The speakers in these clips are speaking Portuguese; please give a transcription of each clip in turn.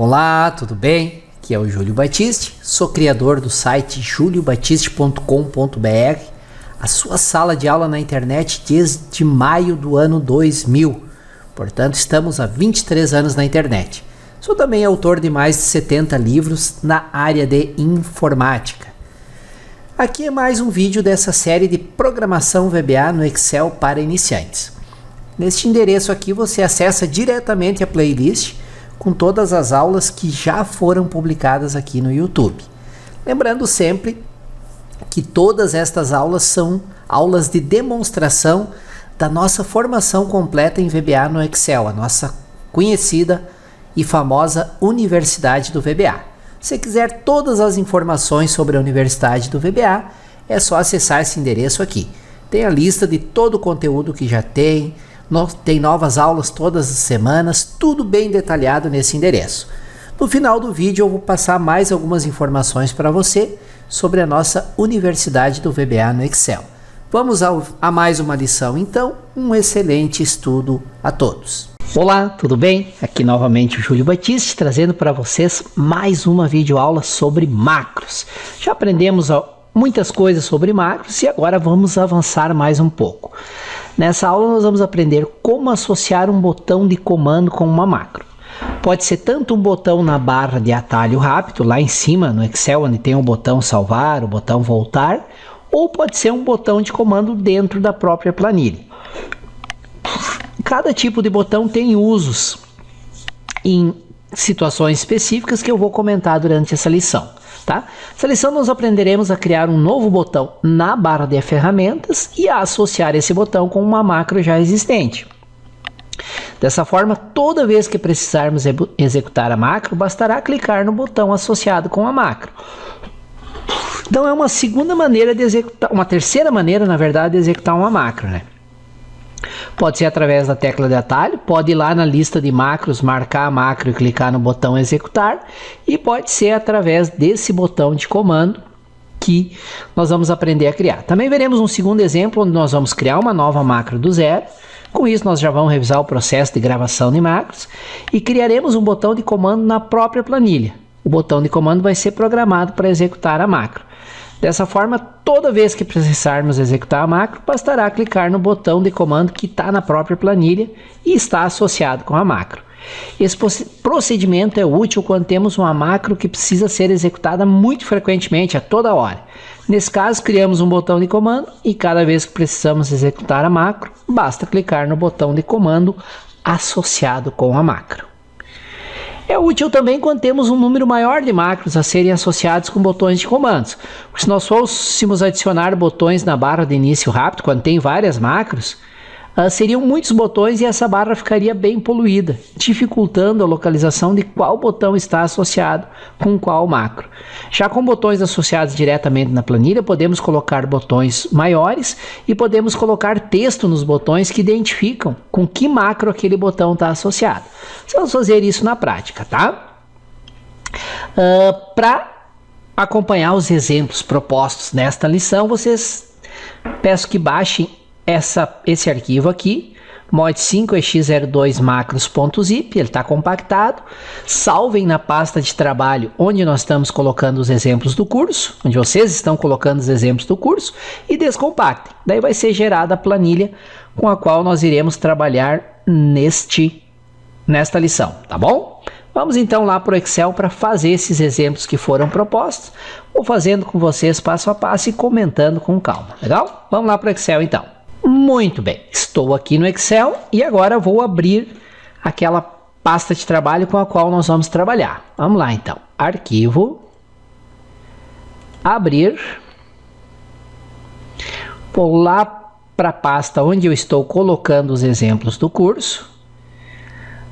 Olá, tudo bem? Aqui é o Júlio Batiste, sou criador do site juliobatiste.com.br, a sua sala de aula na internet desde maio do ano 2000. Portanto, estamos há 23 anos na internet. Sou também autor de mais de 70 livros na área de informática. Aqui é mais um vídeo dessa série de programação VBA no Excel para iniciantes. Neste endereço aqui você acessa diretamente a playlist com todas as aulas que já foram publicadas aqui no YouTube. Lembrando sempre que todas estas aulas são aulas de demonstração da nossa formação completa em VBA no Excel, a nossa conhecida e famosa Universidade do VBA. Se quiser todas as informações sobre a Universidade do VBA, é só acessar esse endereço aqui. Tem a lista de todo o conteúdo que já tem novas aulas todas as semanas, tudo bem detalhado nesse endereço. No final do vídeo eu vou passar mais algumas informações para você sobre a nossa Universidade do VBA no Excel. Vamos a mais uma lição então, um excelente estudo a todos. Olá, tudo bem? Aqui novamente o Júlio Batiste trazendo para vocês mais uma videoaula sobre macros. Já aprendemos muitas coisas sobre macros e agora vamos avançar mais um pouco. Nessa aula nós vamos aprender como associar um botão de comando com uma macro. Pode ser tanto um botão na barra de atalho rápido, lá em cima no Excel, onde tem o botão salvar, o botão voltar, ou pode ser um botão de comando dentro da própria planilha. Cada tipo de botão tem usos em situações específicas que eu vou comentar durante essa lição. Tá? Nessa lição nós aprenderemos a criar um novo botão na barra de ferramentas e a associar esse botão com uma macro já existente. Dessa forma, toda vez que precisarmos executar a macro, bastará clicar no botão associado com a macro. Então é uma segunda maneira de executar, uma terceira maneira, na verdade, de executar uma macro, né? Pode ser através da tecla de atalho, pode ir lá na lista de macros, marcar a macro e clicar no botão executar, e pode ser através desse botão de comando que nós vamos aprender a criar. Também veremos um segundo exemplo onde nós vamos criar uma nova macro do zero. Com isso nós já vamos revisar o processo de gravação de macros e criaremos um botão de comando na própria planilha. O botão de comando vai ser programado para executar a macro. Dessa forma, toda vez que precisarmos executar a macro, bastará clicar no botão de comando que está na própria planilha e está associado com a macro. Esse procedimento é útil quando temos uma macro que precisa ser executada muito frequentemente, a toda hora. Nesse caso, criamos um botão de comando e cada vez que precisamos executar a macro, basta clicar no botão de comando associado com a macro. É útil também quando temos um número maior de macros a serem associados com botões de comandos. Se nós fôssemos adicionar botões na barra de início rápido, quando tem várias macros, seriam muitos botões e essa barra ficaria bem poluída, dificultando a localização de qual botão está associado com qual macro. Já com botões associados diretamente na planilha, podemos colocar botões maiores e podemos colocar texto nos botões que identificam com que macro aquele botão está associado. Vamos fazer isso na prática, tá? Para acompanhar os exemplos propostos nesta lição, peço que baixem esse arquivo aqui, mod5ex02macros.zip, ele está compactado. Salvem na pasta de trabalho onde nós estamos colocando os exemplos do curso, onde vocês estão colocando os exemplos do curso, e descompactem. Daí vai ser gerada a planilha com a qual nós iremos trabalhar nesta lição, tá bom? Vamos então lá para o Excel para fazer esses exemplos que foram propostos. Vou fazendo com vocês passo a passo e comentando com calma, legal? Vamos lá para o Excel então. Muito bem, estou aqui no Excel e agora vou abrir aquela pasta de trabalho com a qual nós vamos trabalhar. Vamos lá então, arquivo, abrir, vou lá para a pasta onde eu estou colocando os exemplos do curso.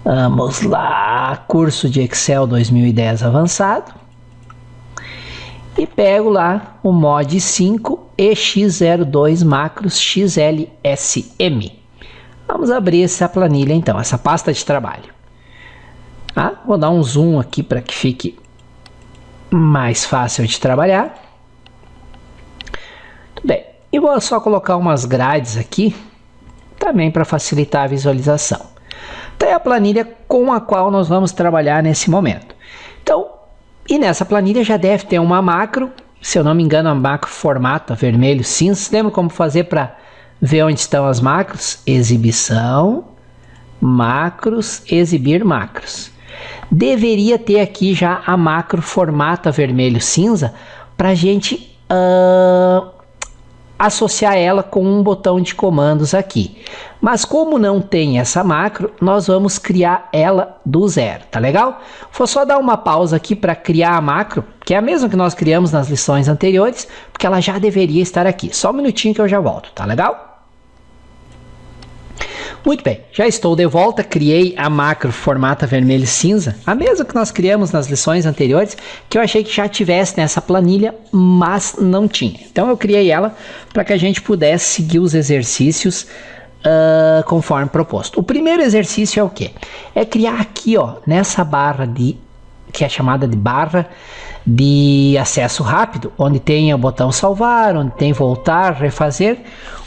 Vamos lá, curso de Excel 2010 avançado. E pego lá o mod 5 ex02 macros xlsm. Vamos abrir essa planilha então, essa pasta de trabalho. Vou dar um zoom aqui para que fique mais fácil de trabalhar. Tudo bem, e vou só colocar umas grades aqui, também para facilitar a visualização. Então é a planilha com a qual nós vamos trabalhar nesse momento. E nessa planilha já deve ter uma macro, se eu não me engano, a macro formata vermelho cinza. Lembra como fazer para ver onde estão as macros? Exibição, macros, exibir macros. Deveria ter aqui já a macro formata vermelho cinza para a gente associar ela com um botão de comandos aqui. Mas como não tem essa macro, nós vamos criar ela do zero, tá legal? Vou só dar uma pausa aqui para criar a macro, que é a mesma que nós criamos nas lições anteriores, porque ela já deveria estar aqui. Só um minutinho que eu já volto, tá legal? Muito bem, já estou de volta, criei a macro formata vermelho cinza, a mesma que nós criamos nas lições anteriores, que eu achei que já tivesse nessa planilha, mas não tinha. Então eu criei ela para que a gente pudesse seguir os exercícios conforme proposto. O primeiro exercício é o quê? É criar aqui, ó, nessa barra que é chamada de barra de acesso rápido, onde tem o botão salvar, onde tem voltar, refazer,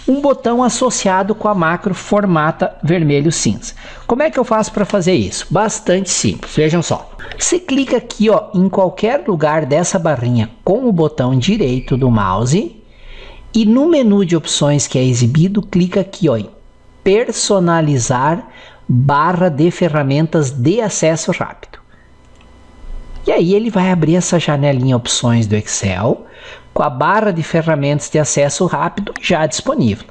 um botão associado com a macro formata vermelho cinza. Como é que eu faço para fazer isso? Bastante simples, vejam só. Você clica aqui, ó, em qualquer lugar dessa barrinha com o botão direito do mouse e no menu de opções que é exibido, clica aqui, ó, em personalizar barra de ferramentas de acesso rápido. E aí ele vai abrir essa janelinha opções do Excel com a barra de ferramentas de acesso rápido já disponível.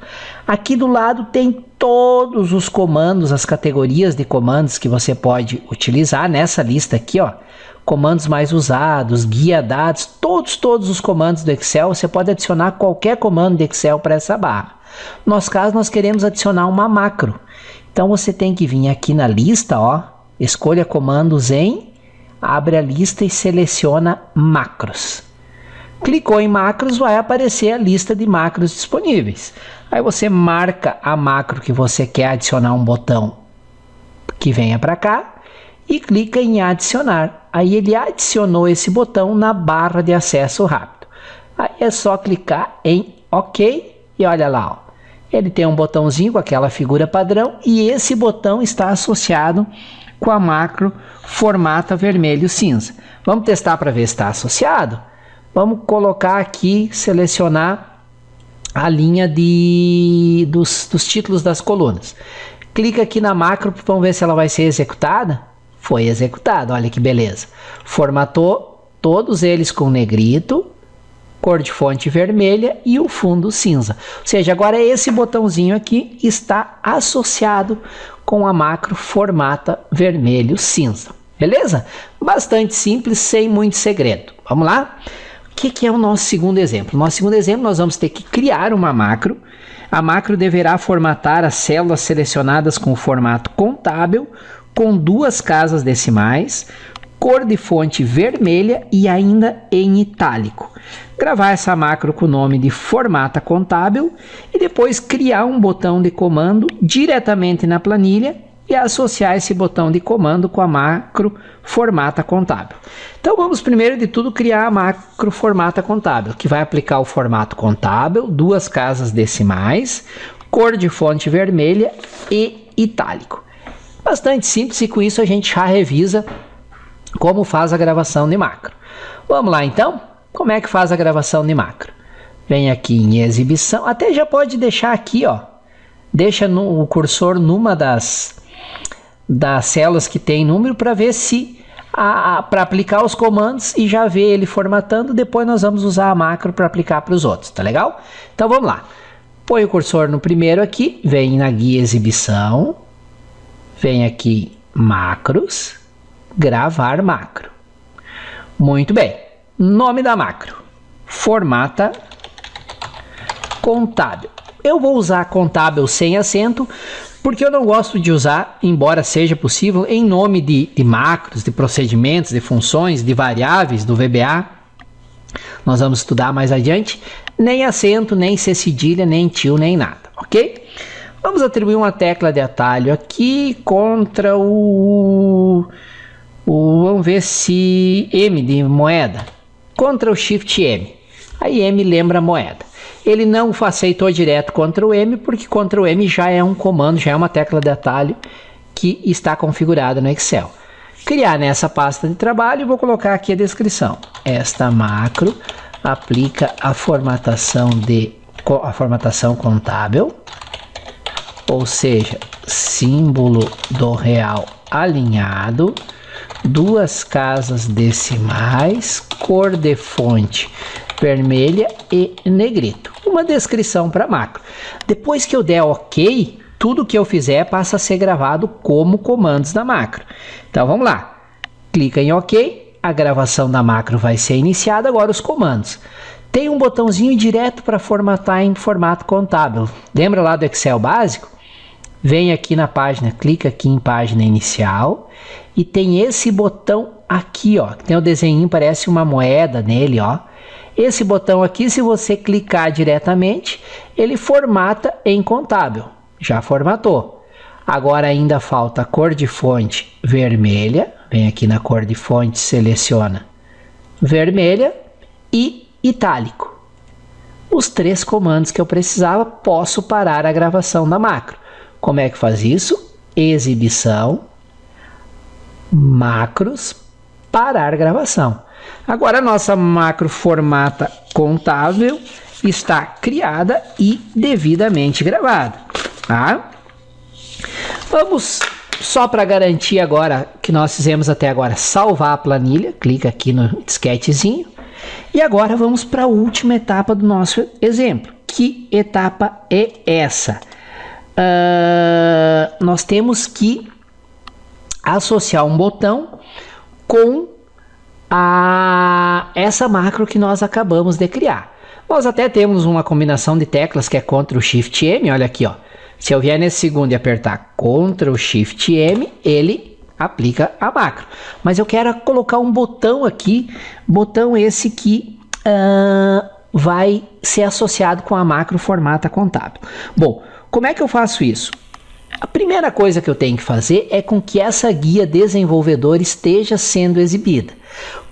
Aqui do lado tem todos os comandos, as categorias de comandos que você pode utilizar nessa lista aqui, ó. Comandos mais usados, guia dados, todos os comandos do Excel. Você pode adicionar qualquer comando de Excel para essa barra. No nosso caso, nós queremos adicionar uma macro. Então você tem que vir aqui na lista, ó, escolha comandos em, abre a lista e seleciona macros. Clicou em macros, vai aparecer a lista de macros disponíveis. Aí você marca a macro que você quer adicionar um botão que venha para cá e clica em adicionar. Aí ele adicionou esse botão na barra de acesso rápido. Aí é só clicar em OK e olha lá, ó. Ele tem um botãozinho com aquela figura padrão e esse botão está associado com a macro formata vermelho cinza. Vamos testar para ver se está associado? Vamos colocar aqui, selecionar a linha dos títulos das colunas. Clica aqui na macro, vamos ver se ela vai ser executada. Foi executada, olha que beleza. Formatou todos eles com negrito, cor de fonte vermelha e o fundo cinza. Ou seja, agora esse botãozinho aqui está associado com a macro formata vermelho cinza. Beleza? Bastante simples, sem muito segredo. Vamos lá? O que é o nosso segundo exemplo? No nosso segundo exemplo, nós vamos ter que criar uma macro. A macro deverá formatar as células selecionadas com formato contábil, com 2 casas decimais, cor de fonte vermelha e ainda em itálico. Gravar essa macro com o nome de formata contábil e depois criar um botão de comando diretamente na planilha e associar esse botão de comando com a macro formata contábil. Então vamos primeiro de tudo criar a macro formata contábil, que vai aplicar o formato contábil, 2 casas decimais, cor de fonte vermelha e itálico. Bastante simples e com isso a gente já revisa como faz a gravação de macro. Vamos lá então? Como é que faz a gravação de macro? Vem aqui em exibição, até já pode deixar aqui, ó. Deixa o cursor numa das células que tem número para ver se para aplicar os comandos e já ver ele formatando. Depois nós vamos usar a macro para aplicar para os outros, tá legal? Então vamos lá. Põe o cursor no primeiro aqui, vem na guia exibição, vem aqui macros, gravar macro. Muito bem. Nome da macro: formata contábil. Eu vou usar contábil sem acento, porque eu não gosto de usar, embora seja possível, em nome de macros, de procedimentos, de funções, de variáveis do VBA. Nós vamos estudar mais adiante. Nem acento, nem C cedilha, nem tio, nem nada, ok? Vamos atribuir uma tecla de atalho aqui contra vamos ver se M de moeda. Contra o Shift M. Aí M lembra moeda. Ele não aceitou direto contra o M, porque contra o M já é um comando, já é uma tecla de atalho que está configurada no Excel. criar nessa pasta de trabalho e vou colocar aqui a descrição. Esta macro aplica a formatação contábil, ou seja, símbolo do real alinhado, 2 casas decimais, cor de fonte vermelha e negrito. Uma descrição para macro. Depois que eu der OK, tudo que eu fizer passa a ser gravado como comandos da macro. Então vamos lá. Clica em OK, a gravação da macro vai ser iniciada. Agora os comandos. Tem um botãozinho direto para formatar em formato contábil. Lembra lá do Excel básico? Vem aqui na página, clica aqui em página inicial e tem esse botão aqui, ó, que tem o desenho, parece uma moeda nele, ó. Esse botão aqui, se você clicar diretamente, ele formata em contábil. Já formatou. Agora ainda falta a cor de fonte vermelha. Vem aqui na cor de fonte, seleciona vermelha e itálico. Os 3 comandos que eu precisava, posso parar a gravação da macro. Como é que faz isso? Exibição, macros, parar gravação. Agora a nossa macro formata contábil está criada e devidamente gravada, tá? Vamos, só para garantir agora que nós fizemos até agora, salvar a planilha. Clica aqui no disquetezinho. E agora vamos para a última etapa do nosso exemplo. Que etapa é essa? Nós temos que associar um botão com essa macro que nós acabamos de criar. Nós até temos uma combinação de teclas que é Ctrl Shift M, olha aqui, ó. Se eu vier nesse segundo e apertar Ctrl Shift M, ele aplica a macro. Mas eu quero colocar um botão aqui, botão esse que vai ser associado com a macro formata contábil. Bom, como é que eu faço isso? A primeira coisa que eu tenho que fazer é com que essa guia desenvolvedor esteja sendo exibida.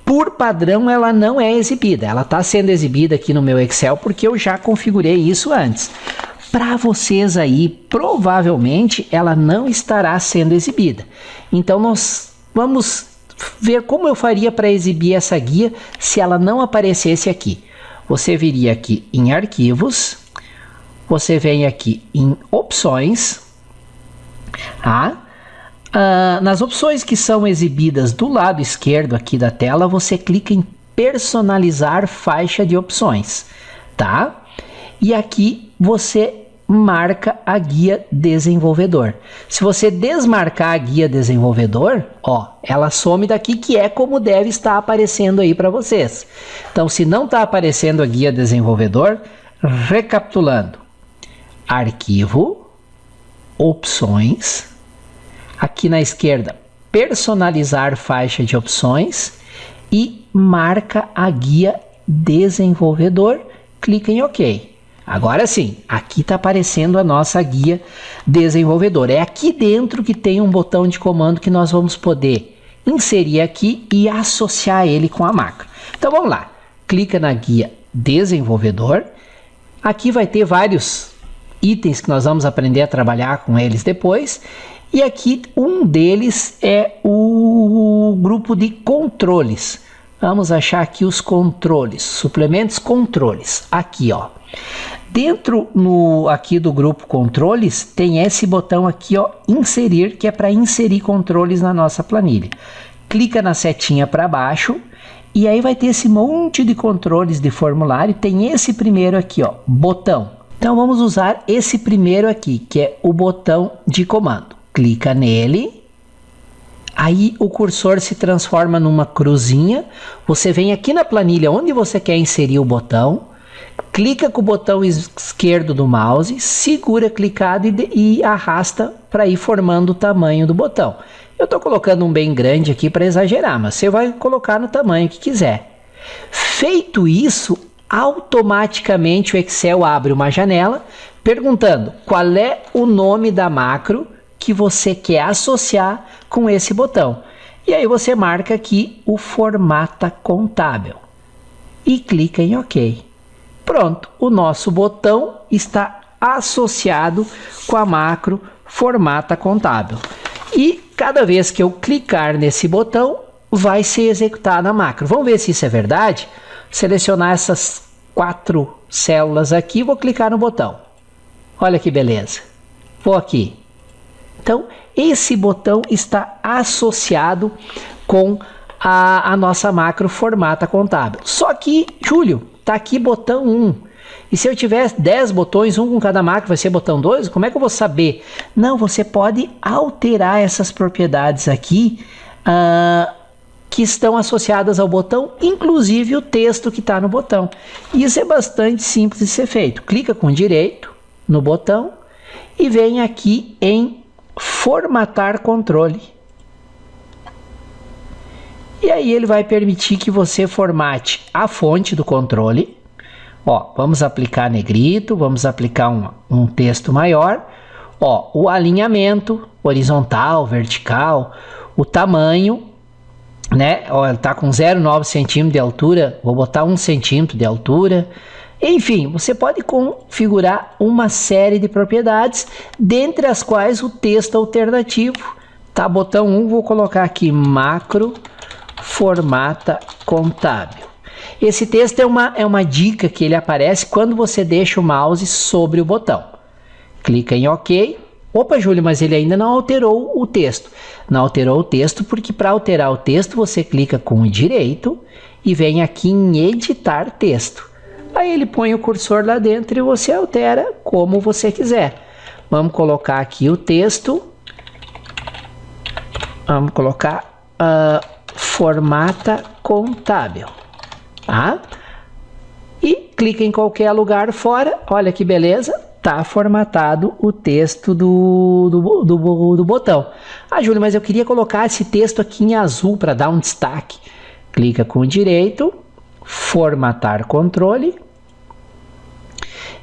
Por padrão, ela não é exibida. Ela está sendo exibida aqui no meu Excel porque eu já configurei isso antes. Para vocês aí, provavelmente, ela não estará sendo exibida. Então, nós vamos ver como eu faria para exibir essa guia se ela não aparecesse aqui. Você viria aqui em Arquivos. Você vem aqui em Opções, tá? Nas opções que são exibidas do lado esquerdo aqui da tela, você clica em Personalizar faixa de opções, tá? E aqui você marca a guia desenvolvedor. Se você desmarcar a guia desenvolvedor, ó, ela some daqui, que é como deve estar aparecendo aí para vocês. Então, se não está aparecendo a guia desenvolvedor, recapitulando. Arquivo, opções, aqui na esquerda, personalizar faixa de opções e marca a guia desenvolvedor, clica em OK. Agora sim, aqui está aparecendo a nossa guia desenvolvedor. É aqui dentro que tem um botão de comando que nós vamos poder inserir aqui e associar ele com a macro. Então vamos lá, clica na guia desenvolvedor, aqui vai ter vários itens que nós vamos aprender a trabalhar com eles depois, e aqui um deles é o grupo de controles. Vamos achar aqui os controles, suplementos controles, aqui ó. Dentro aqui do grupo controles tem esse botão aqui ó, inserir, que é para inserir controles na nossa planilha. Clica na setinha para baixo e aí vai ter esse monte de controles de formulário, tem esse primeiro aqui ó, botão. Então vamos usar esse primeiro aqui, que é o botão de comando. Clica nele, aí o cursor se transforma numa cruzinha, você vem aqui na planilha onde você quer inserir o botão, clica com o botão esquerdo do mouse, segura clicado e arrasta para ir formando o tamanho do botão. Eu estou colocando um bem grande aqui para exagerar, mas você vai colocar no tamanho que quiser. Feito isso, automaticamente o Excel abre uma janela perguntando qual é o nome da macro que você quer associar com esse botão. E aí você marca aqui o formata contábil e clica em OK. Pronto, o nosso botão está associado com a macro formata contábil. E cada vez que eu clicar nesse botão, vai ser executada a macro. Vamos ver se isso é verdade? Selecionar essas 4 células aqui, vou clicar no botão. Olha que beleza. Vou aqui. Então, esse botão está associado com a nossa macro formata contábil. Só que, Júlio, tá aqui botão 1. E se eu tiver 10 botões, um com cada macro, vai ser botão 2? Como é que eu vou saber? Não, você pode alterar essas propriedades aqui que estão associadas ao botão, inclusive o texto que está no botão. Isso é bastante simples de ser feito. Clica com direito no botão e vem aqui em formatar controle. E aí ele vai permitir que você formate a fonte do controle. Ó, vamos aplicar negrito, vamos aplicar um texto maior. Ó, o alinhamento horizontal, vertical, o tamanho, né? Ó, ele tá com 0,9 centímetro de altura, vou botar 1 centímetro de altura. Enfim, você pode configurar uma série de propriedades, dentre as quais o texto alternativo. Tá, botão 1, vou colocar aqui macro formata contábil. Esse texto é uma dica que ele aparece quando você deixa o mouse sobre o botão. Clica em OK. Opa, Júlio, mas ele ainda não alterou o texto. Não alterou o texto porque para alterar o texto você clica com o direito e vem aqui em editar texto. Aí ele põe o cursor lá dentro e você altera como você quiser. Vamos colocar aqui o texto. Vamos colocar formata contábil. Tá? E clica em qualquer lugar fora. Olha que beleza. Tá formatado o texto do botão. Ah, Júlio, mas eu queria colocar esse texto aqui em azul para dar um destaque. Clica com o direito, formatar controle.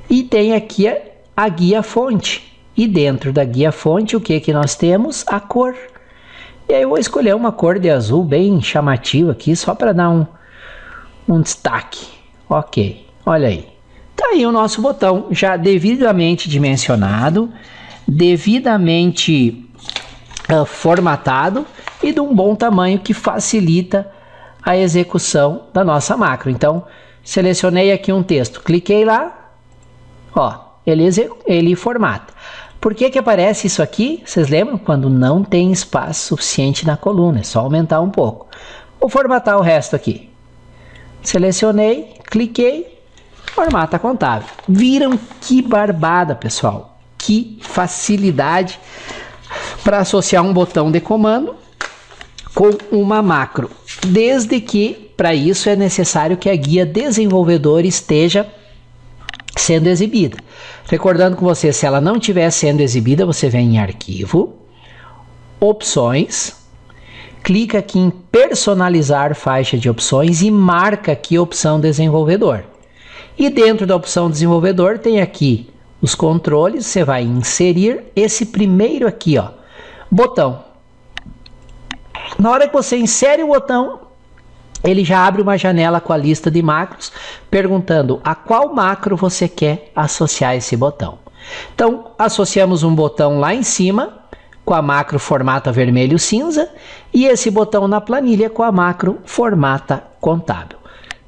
E tem aqui a guia fonte. E dentro da guia fonte, o que nós temos? A cor. E aí eu vou escolher uma cor de azul bem chamativa aqui, só para dar um destaque. Ok, olha aí. Tá aí o nosso botão já devidamente dimensionado, devidamente formatado e de um bom tamanho que facilita a execução da nossa macro. Então, selecionei aqui um texto, cliquei lá, ó, ele formata. Por que aparece isso aqui? Vocês lembram? Quando não tem espaço suficiente na coluna, é só aumentar um pouco. Vou formatar o resto aqui. Selecionei, cliquei, formata contábil. Viram que barbada, pessoal? Que facilidade para associar um botão de comando com uma macro. Desde que, para isso, é necessário que a guia desenvolvedor esteja sendo exibida. Recordando com você, se ela não estiver sendo exibida, você vem em arquivo, opções, clica aqui em personalizar faixa de opções e marca aqui a opção desenvolvedor. E dentro da opção desenvolvedor tem aqui os controles, você vai inserir esse primeiro aqui, ó, botão. Na hora que você insere o botão, ele já abre uma janela com a lista de macros, perguntando a qual macro você quer associar esse botão. Então, associamos um botão lá em cima, com a macro formata vermelho cinza, e esse botão na planilha com a macro formata contábil.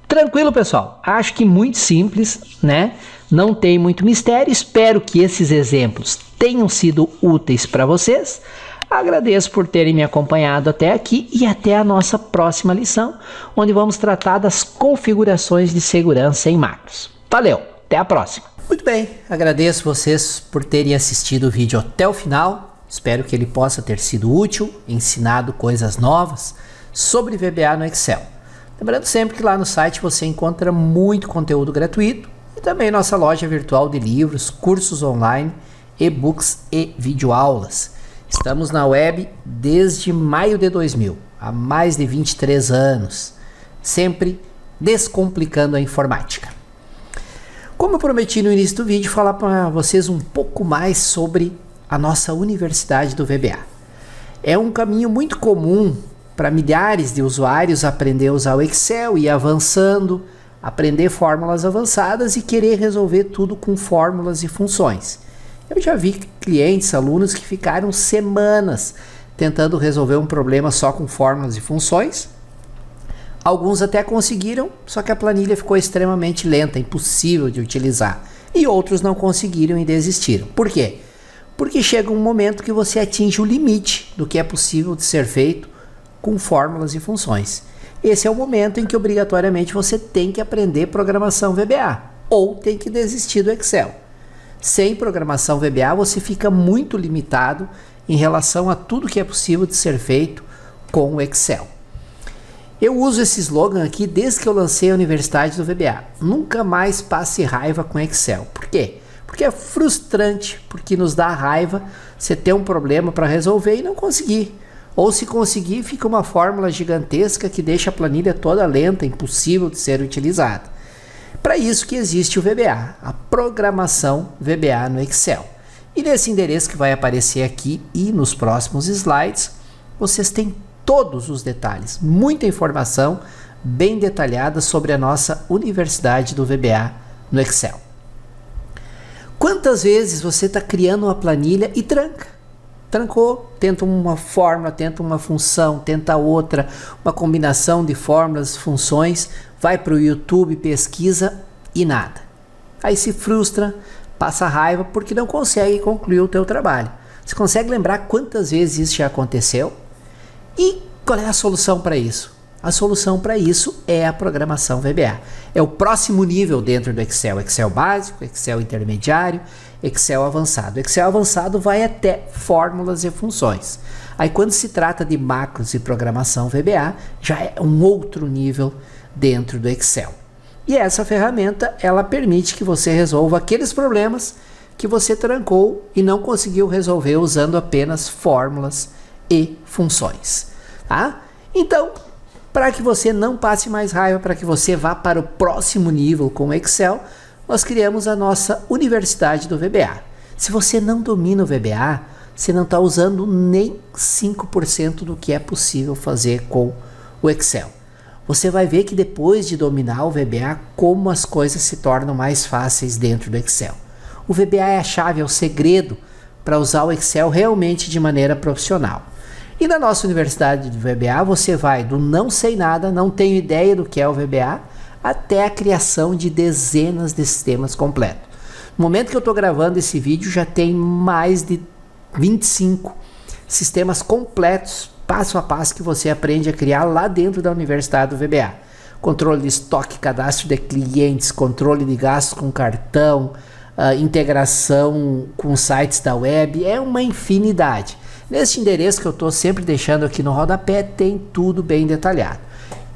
Tranquilo, pessoal? Acho que muito simples, né? Não tem muito mistério. Espero que esses exemplos tenham sido úteis para vocês. Agradeço por terem me acompanhado até aqui e até a nossa próxima lição, onde vamos tratar das configurações de segurança em macros. Valeu, até a próxima! Muito bem, agradeço vocês por terem assistido o vídeo até o final. Espero que ele possa ter sido útil, ensinado coisas novas sobre VBA no Excel. Lembrando sempre que lá no site você encontra muito conteúdo gratuito e também nossa loja virtual de livros, cursos online, e-books e videoaulas. Estamos na web desde maio de 2000, há mais de 23 anos, sempre descomplicando a informática. Como eu prometi no início do vídeo, falar para vocês um pouco mais sobre a nossa Universidade do VBA. É um caminho muito comum para milhares de usuários aprender a usar o Excel e ir avançando, aprender fórmulas avançadas e querer resolver tudo com fórmulas e funções. Eu já vi clientes, alunos que ficaram semanas tentando resolver um problema só com fórmulas e funções. Alguns até conseguiram, só que a planilha ficou extremamente lenta, impossível de utilizar. E outros não conseguiram e desistiram. Por quê? Porque chega um momento que você atinge o limite do que é possível de ser feito com fórmulas e funções. Esse é o momento em que obrigatoriamente você tem que aprender programação VBA ou tem que desistir do Excel. Sem programação VBA você fica muito limitado em relação a tudo que é possível de ser feito com o Excel. Eu uso esse slogan aqui desde que eu lancei a Universidade do VBA. Nunca mais passe raiva com Excel. Por quê? Porque é frustrante, porque nos dá raiva você ter um problema para resolver e não conseguir. Ou se conseguir, fica uma fórmula gigantesca que deixa a planilha toda lenta, impossível de ser utilizada. Para isso que existe o VBA, a programação VBA no Excel. E nesse endereço que vai aparecer aqui e nos próximos slides, vocês têm todos os detalhes, muita informação bem detalhada sobre a nossa Universidade do VBA no Excel. Quantas vezes você está criando uma planilha e tranca? Trancou, tenta uma fórmula, tenta uma função, tenta outra, uma combinação de fórmulas, funções, vai para o YouTube, pesquisa e nada. Aí se frustra, passa raiva porque não consegue concluir o teu trabalho. Você consegue lembrar quantas vezes isso já aconteceu? E qual é a solução para isso? A solução para isso é a programação VBA. É o próximo nível dentro do Excel. Excel básico, Excel intermediário, Excel avançado. Excel avançado vai até fórmulas e funções. Aí quando se trata de macros e programação VBA, já é um outro nível dentro do Excel. E essa ferramenta, ela permite que você resolva aqueles problemas que você trancou e não conseguiu resolver usando apenas fórmulas e funções. Tá? Então, para que você não passe mais raiva, para que você vá para o próximo nível com o Excel, nós criamos a nossa Universidade do VBA. Se você não domina o VBA, você não está usando nem 5% do que é possível fazer com o Excel. Você vai ver que depois de dominar o VBA, como as coisas se tornam mais fáceis dentro do Excel. O VBA é a chave, é o segredo para usar o Excel realmente de maneira profissional. E na nossa Universidade do VBA, você vai do não sei nada, não tenho ideia do que é o VBA, até a criação de dezenas de sistemas completos. No momento que eu estou gravando esse vídeo, já tem mais de 25 sistemas completos, passo a passo, que você aprende a criar lá dentro da Universidade do VBA. Controle de estoque, cadastro de clientes, controle de gastos com cartão, integração com sites da web, é uma infinidade. Neste endereço que eu estou sempre deixando aqui no rodapé, tem tudo bem detalhado.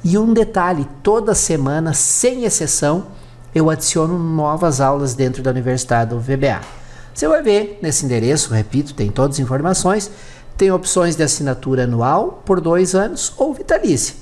E um detalhe, toda semana, sem exceção, eu adiciono novas aulas dentro da Universidade do VBA. Você vai ver nesse endereço, repito, tem todas as informações, tem opções de assinatura anual por 2 anos ou vitalícia.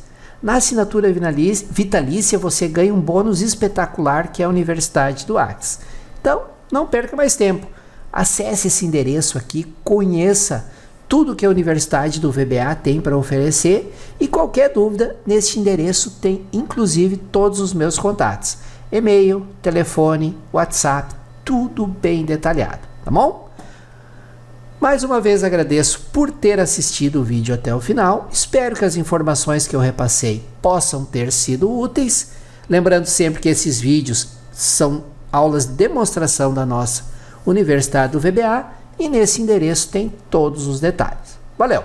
Na assinatura vitalícia você ganha um bônus espetacular que é a Universidade do Axis. Então, não perca mais tempo. Acesse esse endereço aqui, conheça tudo que a Universidade do VBA tem para oferecer e qualquer dúvida, neste endereço tem inclusive todos os meus contatos. E-mail, telefone, WhatsApp, tudo bem detalhado, tá bom? Mais uma vez agradeço por ter assistido o vídeo até o final. Espero que as informações que eu repassei possam ter sido úteis. Lembrando sempre que esses vídeos são aulas de demonstração da nossa Universidade do VBA e nesse endereço tem todos os detalhes. Valeu!